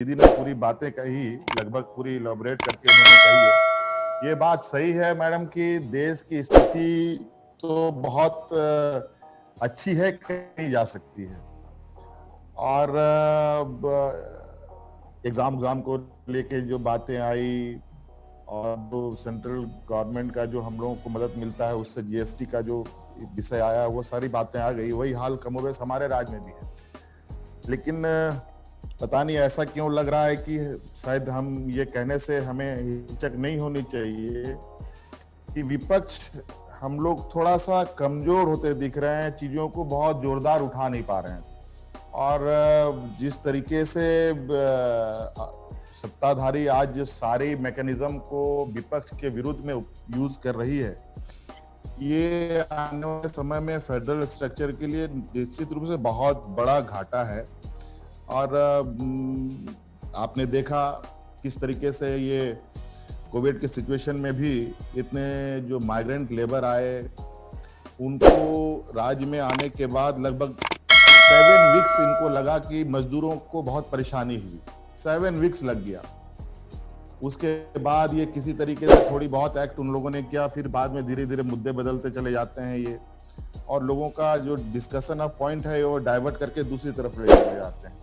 दीदी ने पूरी बातें कही, लगभग पूरी इलैबोरेट करके उन्होंने कही है। ये बात सही है मैडम कि देश की स्थिति तो बहुत अच्छी है, कही जा सकती है। और एग्जाम को लेके जो बातें आई और जो सेंट्रल गवर्नमेंट का जो हम लोगों को मदद मिलता है उससे जीएसटी का जो विषय आया, वो सारी बातें आ गई। वही हाल कमोबेश हमारे राज्य में भी है। लेकिन पता नहीं ऐसा क्यों लग रहा है कि शायद हम ये कहने से हमें हिचक नहीं होनी चाहिए कि विपक्ष हम लोग थोड़ा सा कमजोर होते दिख रहे हैं, चीजों को बहुत जोरदार उठा नहीं पा रहे हैं। और जिस तरीके से सत्ताधारी आज सारे मैकेनिज्म को विपक्ष के विरुद्ध में यूज कर रही है, ये आने वाले समय में फेडरल स्ट्रक्चर के लिए निश्चित रूप से बहुत बड़ा घाटा है। और आपने देखा किस तरीके से ये कोविड के सिचुएशन में भी इतने जो माइग्रेंट लेबर आए, उनको राज्य में आने के बाद लगभग 7 वीक्स इनको लगा कि मजदूरों को बहुत परेशानी हुई। 7 वीक्स लग गया। उसके बाद ये किसी तरीके से थोड़ी बहुत एक्ट उन लोगों ने किया, फिर बाद में धीरे धीरे मुद्दे बदलते चले जाते हैं ये, और लोगों का जो डिस्कशन ऑफ पॉइंट है वो डाइवर्ट करके दूसरी तरफ ले जाते हैं।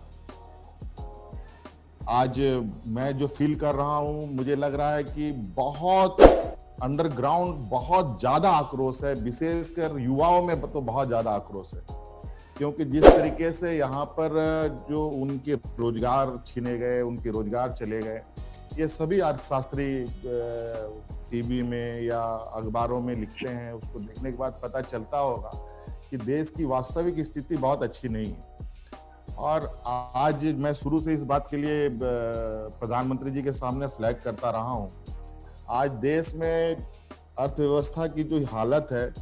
आज मैं जो फील कर रहा हूं, मुझे लग रहा है कि बहुत अंडरग्राउंड बहुत ज्यादा आक्रोश है, विशेषकर युवाओं में तो बहुत ज्यादा आक्रोश है। क्योंकि जिस तरीके से यहाँ पर जो उनके रोजगार छीने गए, उनके रोजगार चले गए, ये सभी अर्थशास्त्री टीवी में या अखबारों में लिखते हैं। उसको देखने के बाद पता चलता होगा कि देश की वास्तविक स्थिति बहुत अच्छी नहीं है। और आज मैं शुरू से इस बात के लिए प्रधानमंत्री जी के सामने फ्लैग करता रहा हूं। आज देश में अर्थव्यवस्था की जो हालत है,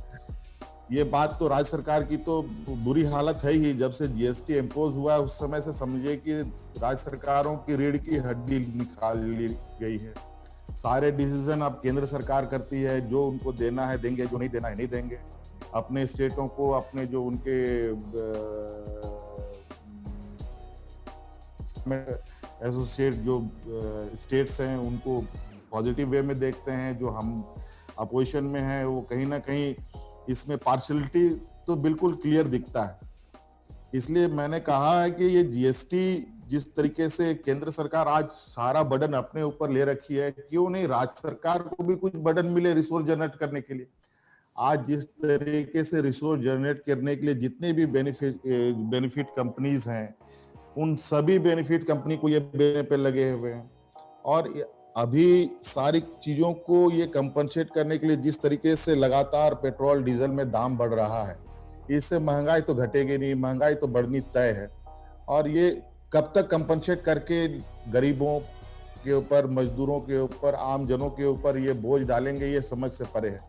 ये बात तो राज्य सरकार की तो बुरी हालत है ही। जब से जीएसटी इम्पोज हुआ उस समय से समझिए कि राज्य सरकारों की रीढ़ की हड्डी निकाल ली गई है। सारे डिसीजन अब केंद्र सरकार करती है, जो उनको देना है देंगे, जो नहीं देना है नहीं देंगे। अपने स्टेटों को, अपने जो उनके एसोसिएट जो स्टेट्स हैं उनको पॉजिटिव वे में देखते हैं। जो हम अपोजिशन में हैं वो कहीं ना कहीं इसमें पार्शलिटी तो बिल्कुल क्लियर दिखता है। इसलिए मैंने कहा है कि ये जीएसटी जिस तरीके से केंद्र सरकार आज सारा बर्डन अपने ऊपर ले रखी है, क्यों नहीं राज्य सरकार को भी कुछ बर्डन मिले रिसोर्स जनरेट करने के लिए। आज जिस तरीके से रिसोर्स जनरेट करने के लिए जितने भी बेनिफिट कंपनीज हैं, उन सभी बेनिफिट कंपनी को ये देने पे लगे हुए हैं। और अभी सारी चीजों को ये कंपनसेट करने के लिए जिस तरीके से लगातार पेट्रोल डीजल में दाम बढ़ रहा है, इससे महंगाई तो घटेगी नहीं, महंगाई तो बढ़नी तय है। और ये कब तक कंपनसेट करके गरीबों के ऊपर, मजदूरों के ऊपर, आम जनों के ऊपर ये बोझ डालेंगे, ये समझ से परे है।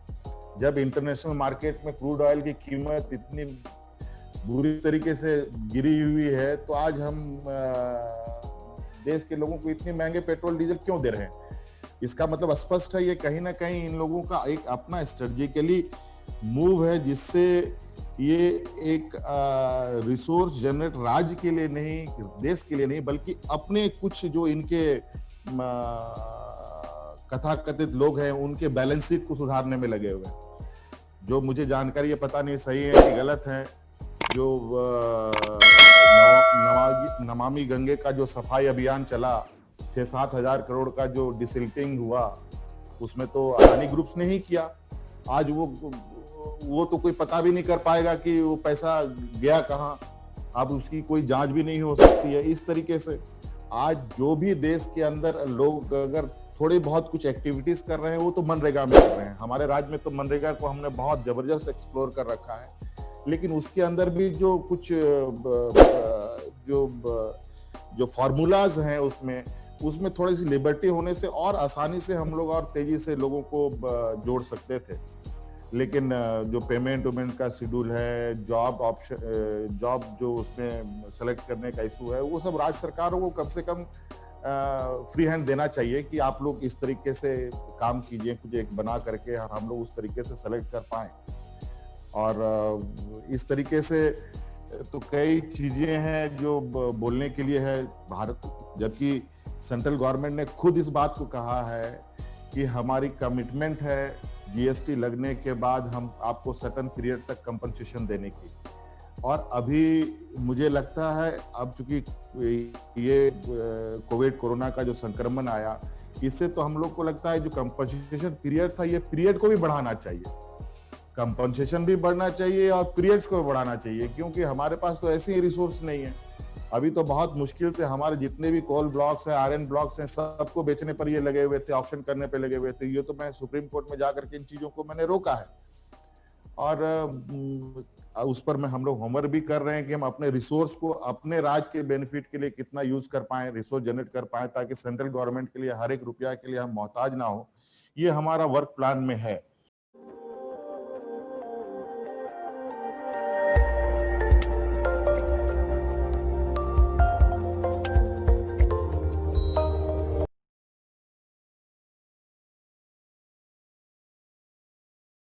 जब इंटरनेशनल मार्केट में क्रूड ऑयल की कीमत इतनी बुरी तरीके से गिरी हुई है, तो आज हम देश के लोगों को इतने महंगे पेट्रोल डीजल क्यों दे रहे हैं? इसका मतलब स्पष्ट है, ये कहीं ना कहीं इन लोगों का एक अपना स्ट्रेटेजिकली मूव है, जिससे ये एक रिसोर्स जनरेट राज्य के लिए नहीं, देश के लिए नहीं, बल्कि अपने कुछ जो इनके कथाकथित लोग हैं उनके बैलेंस शीट को सुधारने में लगे हुए हैं। जो मुझे जानकारी है, पता नहीं सही है कि गलत है, जो नमामि गंगे का जो सफाई अभियान चला, 6-7 हजार करोड़ का जो डिसिल्टिंग हुआ, उसमें तो अदानी ग्रुप्स ने ही किया। आज वो तो कोई पता भी नहीं कर पाएगा कि वो पैसा गया कहाँ। अब उसकी कोई जांच भी नहीं हो सकती है। इस तरीके से आज जो भी देश के अंदर लोग अगर थोड़ी बहुत कुछ एक्टिविटीज कर रहे हैं, वो तो मनरेगा में कर रहे हैं। हमारे राज्य में तो मनरेगा को हमने बहुत जबरदस्त एक्सप्लोर कर रखा है, लेकिन उसके अंदर भी जो कुछ जो फॉर्मूलाज हैं उसमें थोड़ी सी लिबर्टी होने से और आसानी से हम लोग और तेजी से लोगों को जोड़ सकते थे। लेकिन जो पेमेंट का शेड्यूल है, जॉब जो उसमें सेलेक्ट करने का इशू है, वो सब राज्य सरकारों को कम से कम फ्री हैंड देना चाहिए कि आप लोग इस तरीके से काम कीजिए, कुछ एक बना करके हम लोग उस तरीके से सेलेक्ट कर पाए। और इस तरीके से तो कई चीजें हैं जो बोलने के लिए है भारत, जबकि सेंट्रल गवर्नमेंट ने खुद इस बात को कहा है कि हमारी कमिटमेंट है जीएसटी लगने के बाद हम आपको सर्टेन पीरियड तक कंपनसेशन देने की। और अभी मुझे लगता है अब चूंकि ये कोविड कोरोना का जो संक्रमण आया, इससे तो हम लोग को लगता है जो कंपनसेशन पीरियड था, ये पीरियड को भी बढ़ाना चाहिए, कंपनसेशन भी बढ़ना चाहिए और पीरियड्स को भी बढ़ाना चाहिए, क्योंकि हमारे पास तो ऐसे ही रिसोर्स नहीं है। अभी तो बहुत मुश्किल से हमारे जितने भी कोल ब्लॉक्स हैं, आयरन ब्लॉक्स हैं, सबको बेचने पर ये लगे हुए थे, ऑप्शन करने पे लगे हुए थे। ये तो मैं सुप्रीम कोर्ट में जाकर के इन चीजों को मैंने रोका है। और उस पर मैं हम लोग होमवर्क भी कर रहे हैं कि हम अपने रिसोर्स को अपने राज्य के बेनिफिट के लिए कितना यूज कर पाए, रिसोर्स जनरेट कर पाए, ताकि सेंट्रल गवर्नमेंट के लिए हर एक रुपया के लिए हम मोहताज ना हो। ये हमारा वर्क प्लान में है।